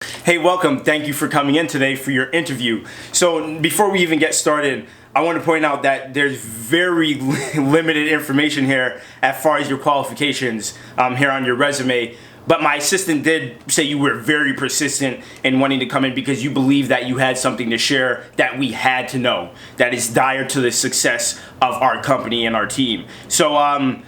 Hey, welcome. Thank you for coming in today for your interview. So before we even get started, I want to point out that there's very limited information here as far as your qualifications here on your resume. But my assistant did say you were very persistent in wanting to come in because you believe that you had something to share that we had to know that is dire to the success of our company and our team. So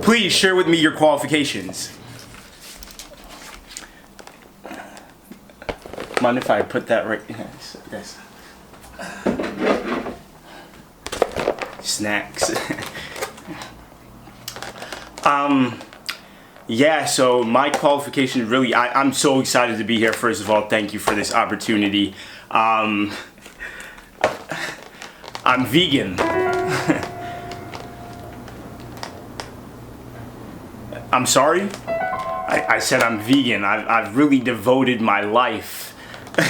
please share with me your qualifications. Mind if I put that right here? Yes. Snacks. Yeah, so my qualification really, I'm so excited to be here. First of all, thank you for this opportunity. I'm vegan. I'm sorry? I said I'm vegan. I've really devoted my life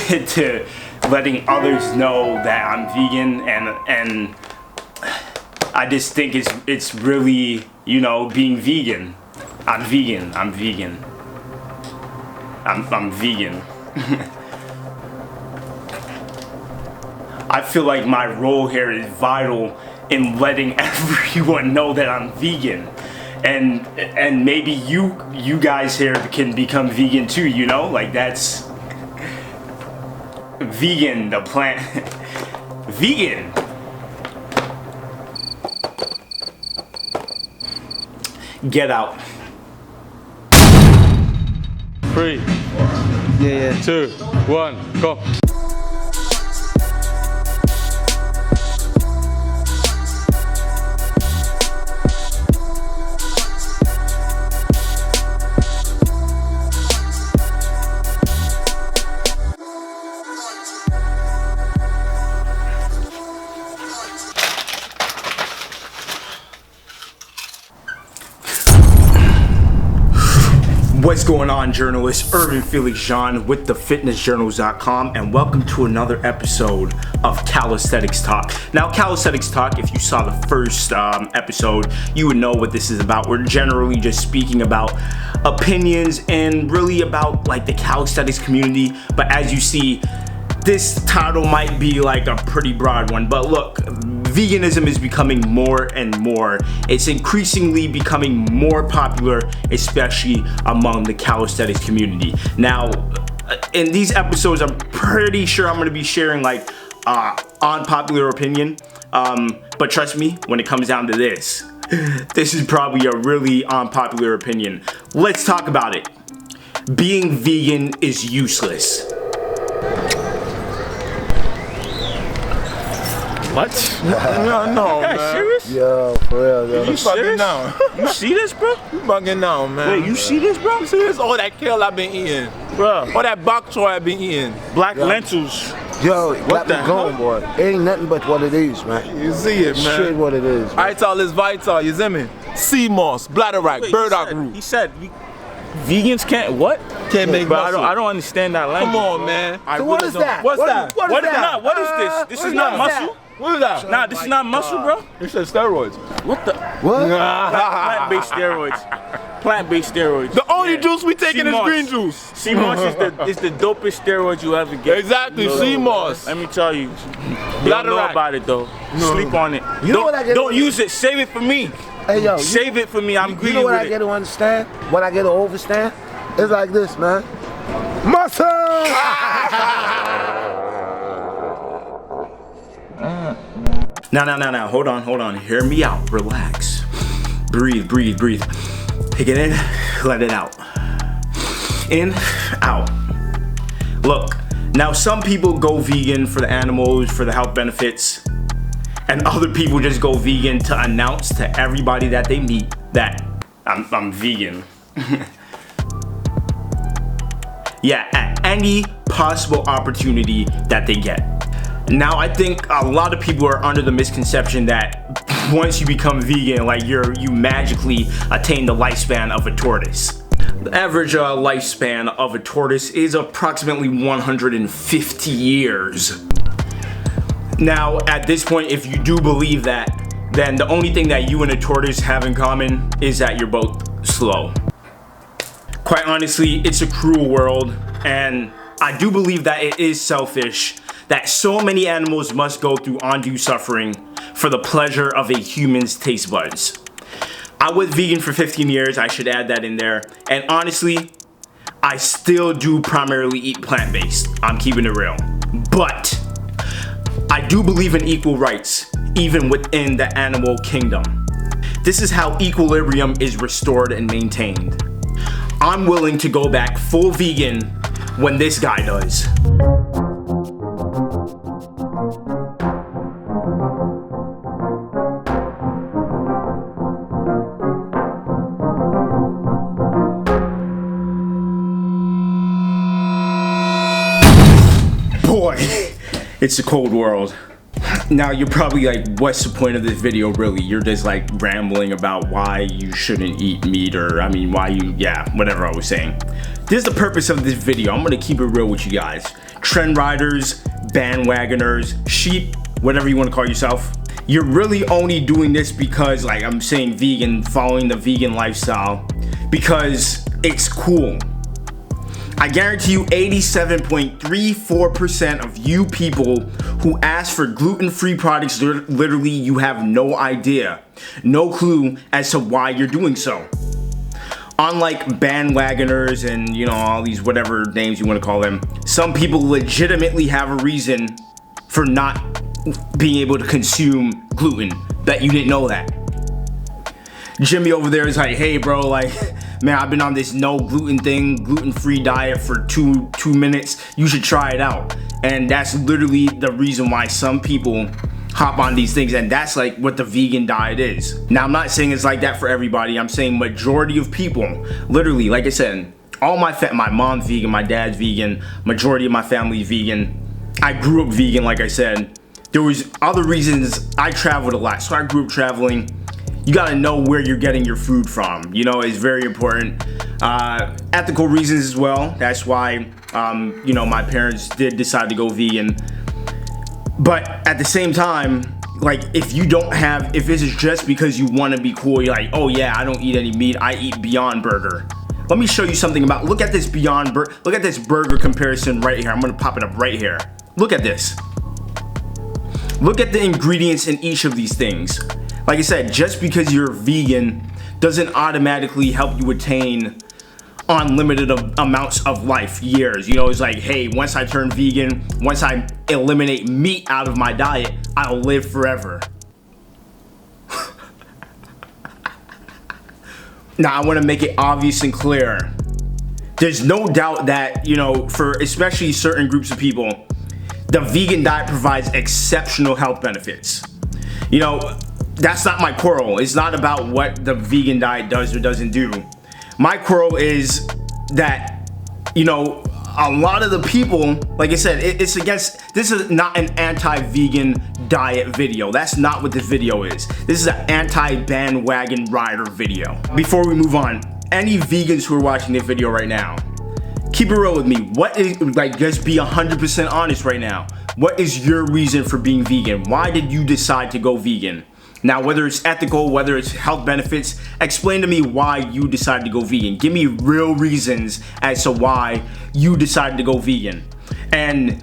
to letting others know that I'm vegan, and I just think it's really, being vegan. I'm vegan. I'm vegan. I feel like my role here is vital in letting everyone know that I'm vegan. And maybe you guys here can become vegan too, like that's vegan, the plant. Vegan. Get out. 3, 2, 1, go. What's going on, journalist? Urban Felix Jean with thefitnessjournals.com, and welcome to another episode of Calisthenics Talk. Now, Calisthenics Talk, if you saw the first episode, you would know what this is about. We're generally just speaking about opinions and really about like the calisthenics community. But as you see, this title might be like a pretty broad one, but look, veganism is becoming more and more. It's increasingly becoming more popular, especially among the calisthenics community. Now, in these episodes, I'm pretty sure I'm going to be sharing like unpopular opinion, but trust me, when it comes down to this is probably a really unpopular opinion. Let's talk about it. Being vegan is useless. What? No, man. Serious? Yo, for real, yo. You serious? Down. You see this, bro? You bugging down, man. Wait, you see this, bro? You see this? All that kale I've been eating. Bro. All that bok choy I've been eating. Black lentils. Yo, What let the me go, boy. Ain't nothing but what it is, man. You see it, man. Straight what it is. Man. Vital is vital, you see me? Sea moss, bladderwrack, burdock root. He said vegans can't what? Can't make But muscle. I don't understand that language. Come on, man. So what is that? What's that? What is that? What is this? This is not muscle. What is that? Nah, this is not muscle, bro. You said steroids. What the? What? Plant-based steroids. Plant-based steroids. The only juice we taking is Sea green moss. juice. Sea moss is the dopest steroid you ever get. Exactly, sea moss. Let me tell you. You don't know Bladderwrack. about it though. Sleep on it. You know what I get Don't on- use it. Save it for me. Hey, yo. Save it for me. I'm You greedy know what with I get it. to understand? What I get to overstand? It's like this, man. Muscle! Now, hold on. Hear me out. Relax. Breathe. Take it in, let it out. In, out. Look, now some people go vegan for the animals, for the health benefits, and other people just go vegan to announce to everybody that they meet that I'm vegan. Yeah, at any possible opportunity that they get. Now, I think a lot of people are under the misconception that once you become vegan, like you magically attain the lifespan of a tortoise. The average lifespan of a tortoise is approximately 150 years. Now, at this point, if you do believe that, then the only thing that you and a tortoise have in common is that you're both slow. Quite honestly, it's a cruel world, and I do believe that it is selfish that so many animals must go through undue suffering for the pleasure of a human's taste buds. I was vegan for 15 years, I should add that in there, and honestly, I still do primarily eat plant-based. I'm keeping it real. But I do believe in equal rights, even within the animal kingdom. This is how equilibrium is restored and maintained. I'm willing to go back full vegan when this guy does. Boy, it's a cold world. Now you're probably like, what's the point of this video really? You're just like rambling about why you shouldn't eat meat, or whatever I was saying. This is the purpose of this video. I'm gonna keep it real with you guys. Trend riders, bandwagoners, sheep, whatever you wanna call yourself. You're really only doing this because, like I'm saying, vegan, following the vegan lifestyle, because it's cool. I guarantee you 87.34% of you people who ask for gluten-free products, literally you have no idea, no clue as to why you're doing so. Unlike bandwagoners and all these whatever names you want to call them, some people legitimately have a reason for not being able to consume gluten that you didn't know that. Jimmy over there is like, hey bro, like, man, I've been on this no gluten thing, gluten-free diet for two minutes. You should try it out. And that's literally the reason why some people hop on these things, and that's like what the vegan diet is. Now, I'm not saying it's like that for everybody. I'm saying majority of people, literally, like I said, my mom's vegan, my dad's vegan, majority of my family is vegan. I grew up vegan, like I said. There was other reasons. I traveled a lot, so I grew up traveling. You gotta know where you're getting your food from. It's very important. Ethical reasons as well. That's why, my parents did decide to go vegan. But at the same time, like, if this is just because you want to be cool, you're like, oh yeah, I don't eat any meat, I eat Beyond Burger. Let me show you something look at this look at this burger comparison right here. I'm gonna pop it up right here. Look at this. Look at the ingredients in each of these things. Like I said, just because you're vegan doesn't automatically help you attain unlimited amounts of life, years. It's like, hey, once I turn vegan, once I eliminate meat out of my diet, I'll live forever. Now, I want to make it obvious and clear. There's no doubt that, for especially certain groups of people, the vegan diet provides exceptional health benefits. That's not my quarrel. It's not about what the vegan diet does or doesn't do. My quarrel is that, a lot of the people, like I said, this is not an anti-vegan diet video. That's not what this video is. This is an anti-bandwagon rider video. Before we move on, any vegans who are watching this video right now, keep it real with me. Just be 100% honest right now. What is your reason for being vegan? Why did you decide to go vegan? Now, whether it's ethical, whether it's health benefits, explain to me why you decided to go vegan. Give me real reasons as to why you decided to go vegan. And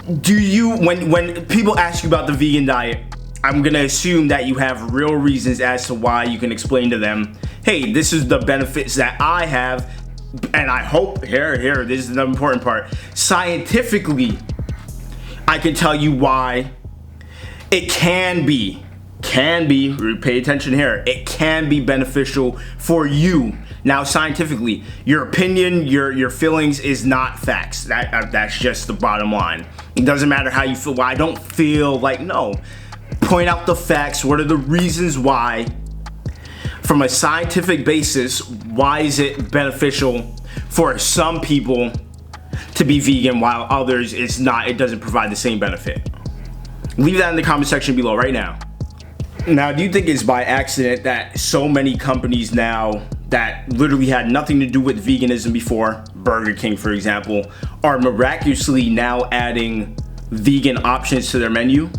when people ask you about the vegan diet, I'm gonna assume that you have real reasons as to why. You can explain to them, hey, this is the benefits that I have, and I hope, here, this is the important part. Scientifically, I can tell you why it can be, pay attention here, it can be beneficial for you. Now, scientifically, your opinion, your feelings is not facts. That's just the bottom line. It doesn't matter how you feel. Well, I don't feel like, no. Point out the facts. What are the reasons why? From a scientific basis, why is it beneficial for some people to be vegan while others it's not? It doesn't provide the same benefit. Leave that in the comment section below right now. Now, do you think it's by accident that so many companies now that literally had nothing to do with veganism before, Burger King for example, are miraculously now adding vegan options to their menu?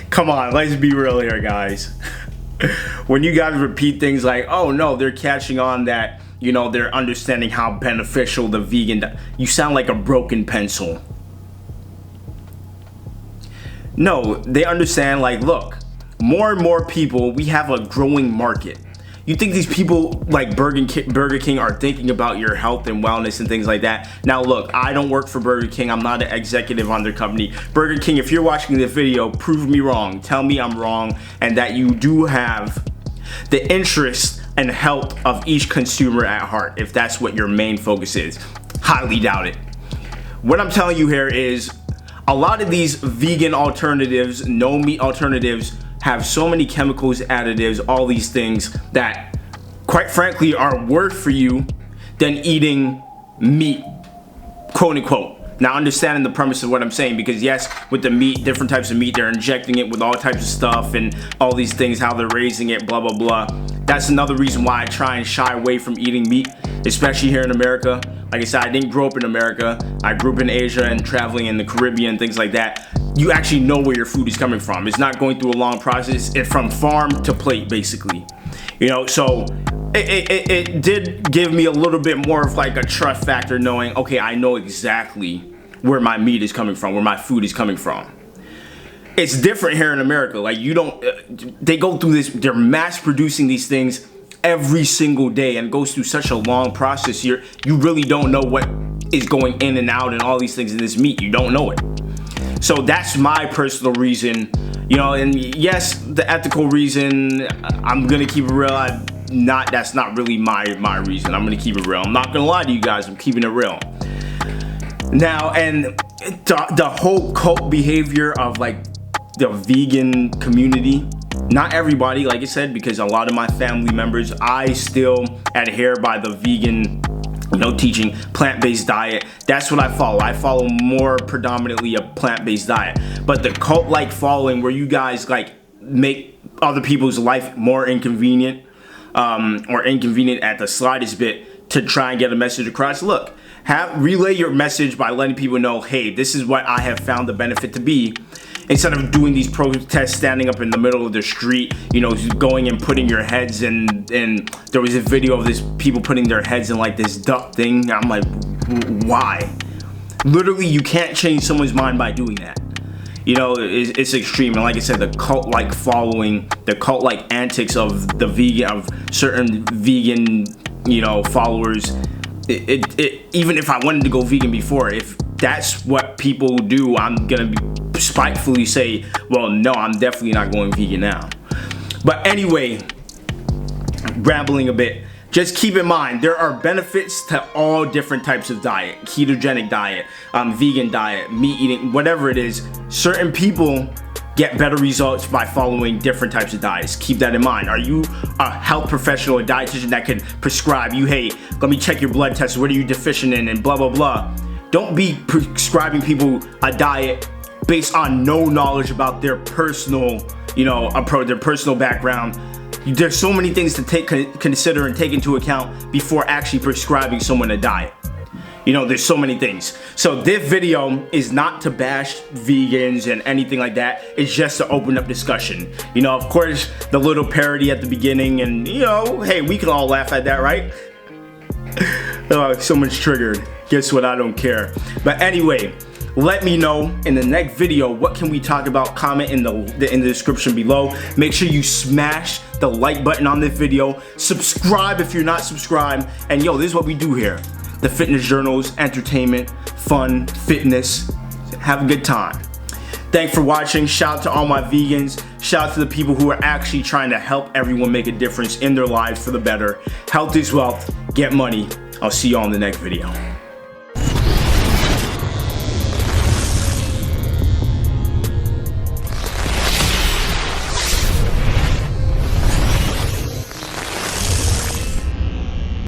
Come on, let's be real here, guys. When you guys repeat things like, oh no, they're catching on that you know, they're understanding how beneficial the vegan. You sound like a broken pencil. No, they understand, like, look, more and more people, we have a growing market. You think these people like Burger King are thinking about your health and wellness and things like that? Now look, I don't work for Burger King. I'm not an executive on their company. Burger King, if you're watching this video, prove me wrong. Tell me I'm wrong and that you do have the interest and health of each consumer at heart, if that's what your main focus is. Highly doubt it. What I'm telling you here is a lot of these vegan alternatives, no meat alternatives, have so many chemicals, additives, all these things that quite frankly are worse for you than eating meat, quote unquote. Now understanding the premise of what I'm saying, because yes, with the meat, different types of meat, they're injecting it with all types of stuff and all these things, how they're raising it, blah, blah, blah. That's another reason why I try and shy away from eating meat, especially here in America. Like I said, I didn't grow up in America. I grew up in Asia and traveling in the Caribbean, things like that. You actually know where your food is coming from. It's not going through a long process. It's from farm to plate, basically. You know, so it did give me a little bit more of like a trust factor, knowing, okay, I know exactly where my meat is coming from, where my food is coming from. It's different here in America. Like, you don't, they go through this, they're mass producing these things every single day, and it goes through such a long process here. You really don't know what is going in and out and all these things in this meat. You don't know it. So that's my personal reason, you know. And yes, the ethical reason, I'm gonna keep it real. That's not really my reason. I'm gonna keep it real. I'm not gonna lie to you guys. I'm keeping it real. Now, and the whole cult behavior of like the vegan community. Not everybody, like I said, because a lot of my family members, I still adhere by the vegan, you know, teaching, plant-based diet. That's what I follow. I follow more predominantly a plant-based diet. But the cult-like following, where you guys like make other people's life more inconvenient, or inconvenient at the slightest bit to try and get a message across. Look, relay your message by letting people know, hey, this is what I have found the benefit to be. Instead of doing these protests, standing up in the middle of the street, you know, going and putting your heads in, and there was a video of this people putting their heads in like this duck thing. I'm like, why? Literally, you can't change someone's mind by doing that. You know, it's extreme. And like I said, the cult-like following, the cult-like antics of the vegan, of certain vegan, you know, followers. Even if I wanted to go vegan before, if that's what people do, I'm gonna spitefully say, well, no, I'm definitely not going vegan now. But anyway, rambling a bit, just keep in mind, there are benefits to all different types of diet. Ketogenic diet, vegan diet, meat eating, whatever it is. Certain people get better results by following different types of diets. Keep that in mind. Are you a health professional, a dietitian that could prescribe you, hey, let me check your blood tests, what are you deficient in, and blah, blah, blah. Don't be prescribing people a diet based on no knowledge about their personal, you know, approach, their personal background. There's so many things to consider and take into account before actually prescribing someone a diet. You know, there's so many things. So this video is not to bash vegans and anything like that. It's just to open up discussion. You know, of course, the little parody at the beginning, and you know, hey, we can all laugh at that, right? Oh, someone's triggered. Guess what? I don't care. But anyway, let me know in the next video, what can we talk about? Comment in the description below. Make sure you smash the like button on this video. Subscribe if you're not subscribed. And yo, this is what we do here. The Fitness Journals, entertainment, fun, fitness. Have a good time. Thanks for watching. Shout out to all my vegans. Shout out to the people who are actually trying to help everyone make a difference in their lives for the better. Health is wealth. Get money. I'll see you all in the next video.